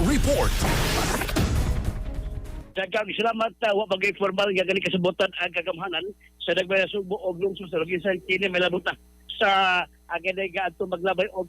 report. Daghang salamat wa bagay formal nga gani kasabutan ang kagamhanan sa Dagbaya Subo og lungsod sa Logisan kini may labot na sa agenday nga adto maglabay og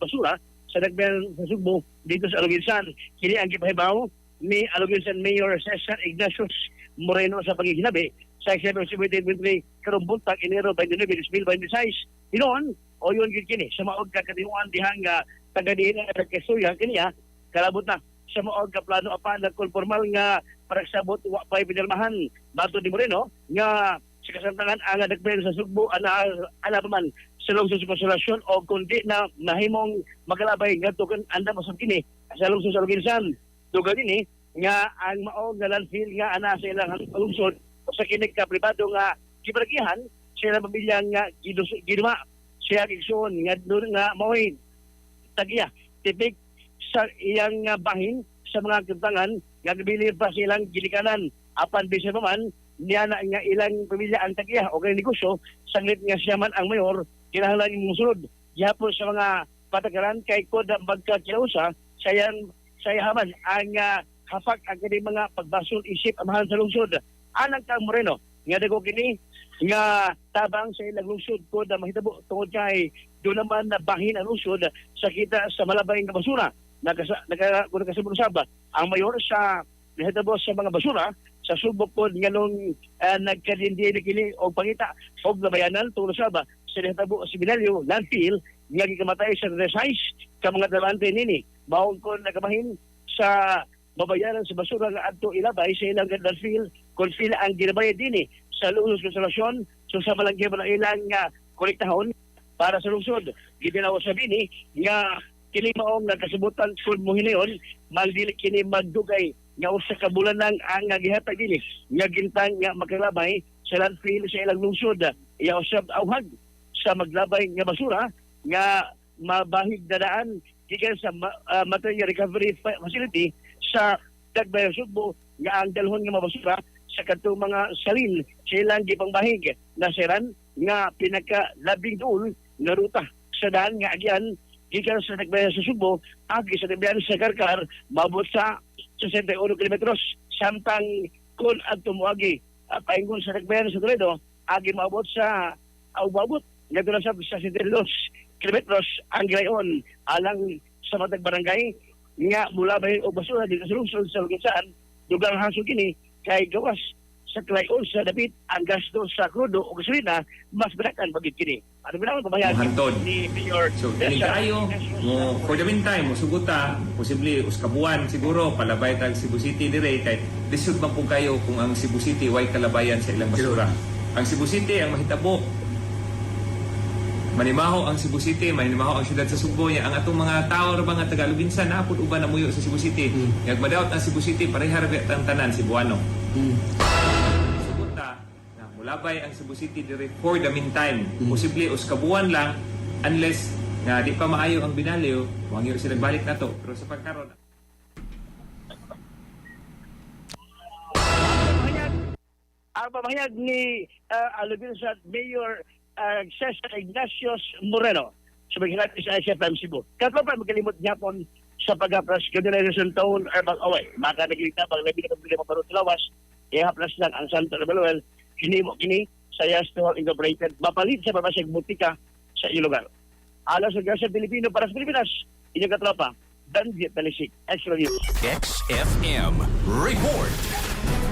basura sa Dagbaya sa Subo dito sa Logisan. Kini ang gipahibaw ni Logisan Mayor Cesar Ignatius Moreno sa pagiginabi sa Executive Secretary karong buntag Enero 29, 2026. Hinon o yun gid kini sa maog kakatinuan dihang taga-diin sa Quezon kaniya kalabot na sa maog kaplano apan nagkonformal nga para sabot wa pay pinirmahan bato ni Moreno nga sa kasamtangan ang Dagbaya sa Sugbo ana pa man sa lungsod sa konsolasyon o kundi na mahimong magalabay ngadto kan anda masab kini sa lungsod sa Logisan dugan ini nga ang maog nga landfill nga ana sa ilang lungsod sa kinig ka pribado nga gibragihan sila pamilya nga giduma siya gigsuon nga doon nga maoy tagiya tipik sa iyang bahin sa mga kintangan nga gabili pa silang gilikanan apan bisa pa man niya na nga ilang pamilya ang tagiya o kay negosyo sanglit nga siya man ang mayor kinahanglan yung musulod gihapon sa mga patakaran kay kod magkakiusa sayaman ang hapak ang kini mga pagbasol isip amahan sa lungsod anang kang Moreno nga dago kini nga tabang sa ilang lungsod kod mahitabo tungod kay doon naman na bahin ang lungsod sa kita sa malabay nga basura nagkasabot saba ang mayor sa nahitabo sa mga basura sa subok pod nganong nagkadindi kini og pangita og labayanan tungod saba sa nahitabo sa Binalyo landfill nga gikamatay sa resize ka mga trabahante nini maong kon nagabahin sa babayaran sa basura nga adto ilabay sa ilang landfill kung sila ang ginabayad dinhi sa lungsod konsolasyon so sa malanggi na ilang kolektahon para sa lungsod gibinaw sa bini nga kini maong nagkasibutan kung mo hinayon magdili kini magdugay nga usa ka bulanan ang gihatag dinhi nga gintang nga makalabay sa landfill sa ilang lungsod iya usab awhag sa maglabay nga basura nga mabahig dadaan gikan sa material recovery facility sa Dagbaya Subo nga ang dalhon nga mabasura sa kadtong mga salin sa ilang gipangbahig na seran nga pinaka-labing duol nga ruta sa daan nga agyan gikan sa Dagbaya sa Subo agi sa Dagbaya sa Karkar maabot sa 61 kilometros samtang kun adto moagi paingon sa Dagbaya sa Toledo agi maabot sa maabot nga doon sa 62 kilometros ang gayon alang sa matag barangay nga mula ba o basura dito sa lungsod sa Logisan dugang hasog kini kay gawas sa klayon sa dapit ang gasto sa krudo o gasolina mas barakan bagid kini. Ano ba naman pabayag ni Mayor? So, tayo mo for the meantime mo suguta posible uskabuan siguro palabay tag Cebu City dire kay lisod man po kayo kung ang Cebu City way kalabayan sa ilang basura. Ang Cebu City ang mahitabo manimaho ang Cebu City, manimaho ang siyudad sa Subo niya. Ang atong mga tao ra mga Tagalog-insan napod uban na muyo sa Cebu City. Nga madawat ang Cebu City pareha ra ang tanan Cebuano. Sugunta na mulabay ang Cebu City dire for the meantime. Posible uskabuan lang unless nga di pa maayo ang Binalyo, wangyo sila balik na to. Pero sa pagkaron ang pamahayag ni Logisan Mayor Cesar Ignatius Moreno sa paghinati sa SFM Cebu. Katlo pa magkalimot niya po sa pag-apras Generation Town Urban Away. Maka nagligta pag labi na pagpili maparot lawas, ihaplas lang ang Santo Rebelwell. Hinimo kini sa Yastol Incorporated. Mapalit sa pamasig butika sa iyong lugar. Alas sa Gasa Pilipino para sa Pilipinas, inyong katropa, Danjit Talisik, Extra News. XFM report.